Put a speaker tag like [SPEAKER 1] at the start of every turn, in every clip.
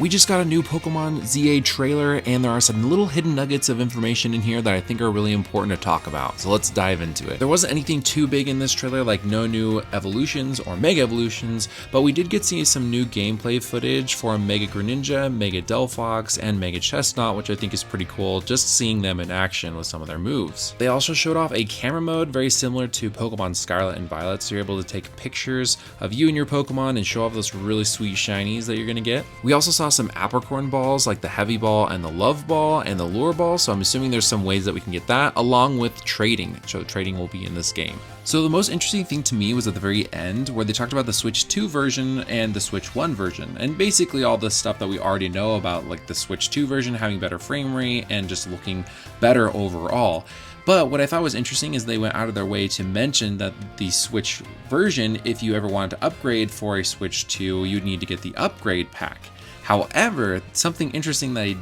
[SPEAKER 1] We just got a new Pokemon ZA trailer, and there are some little hidden nuggets of information in here that I think are really important to talk about, so let's dive into it. There wasn't anything too big in this trailer, like no new evolutions or Mega Evolutions, but we did get to see some new gameplay footage for Mega Greninja, Mega Delphox, and Mega Chestnut, which I think is pretty cool, just seeing them in action with some of their moves. They also showed off a camera mode very similar to Pokemon Scarlet and Violet, so you're able to take pictures of you and your Pokemon and show off those really sweet shinies that you're going to get. We also saw some apricorn balls like the Heavy Ball and the Love Ball and the Lure Ball, so I'm assuming there's some ways that we can get that, along with trading. So trading will be in this game. So the most interesting thing to me was at the very end where they talked about the Switch 2 version and the Switch 1 version, and basically all the stuff that we already know about, like the Switch 2 version having better frame rate and just looking better overall. But what I thought was interesting is they went out of their way to mention that the Switch version, if you ever wanted to upgrade for a Switch 2, you'd need to get the upgrade pack. However, something interesting that I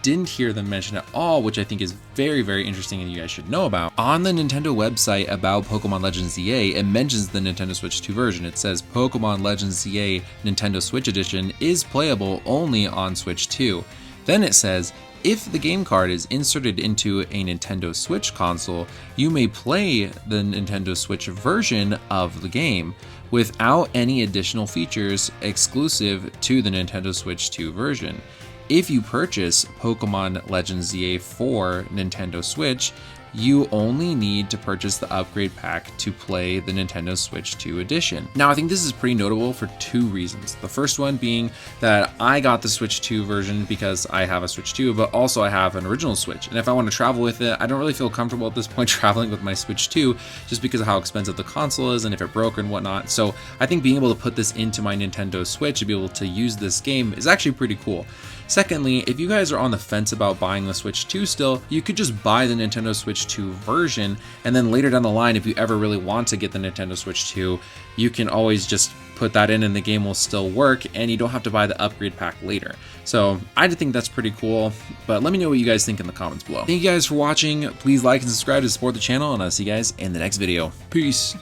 [SPEAKER 1] didn't hear them mention at all, which I think is very, very interesting and you guys should know about. On the Nintendo website about Pokemon Legends ZA, it mentions the Nintendo Switch 2 version. It says Pokemon Legends ZA Nintendo Switch Edition is playable only on Switch 2. Then it says, if the game card is inserted into a Nintendo Switch console, you may play the Nintendo Switch version of the game without any additional features exclusive to the Nintendo Switch 2 version. If you purchase Pokemon Legends ZA for Nintendo Switch, you only need to purchase the upgrade pack to play the Nintendo Switch 2 edition. Now, I think this is pretty notable for two reasons. The first one being that I got the Switch 2 version because I have a Switch 2, but also I have an original Switch. And if I want to travel with it, I don't really feel comfortable at this point traveling with my Switch 2 just because of how expensive the console is and if it broke and whatnot. So I think being able to put this into my Nintendo Switch and be able to use this game is actually pretty cool. Secondly, if you guys are on the fence about buying the Switch 2 still, you could just buy the Nintendo Switch 2 version, and then later down the line, if you ever really want to get the Nintendo Switch 2, you can always just put that in and the game will still work, and you don't have to buy the upgrade pack later. So I think that's pretty cool, but let me know what you guys think in the comments below. Thank you guys for watching. Please like and subscribe to support the channel, and I'll see you guys in the next video. Peace.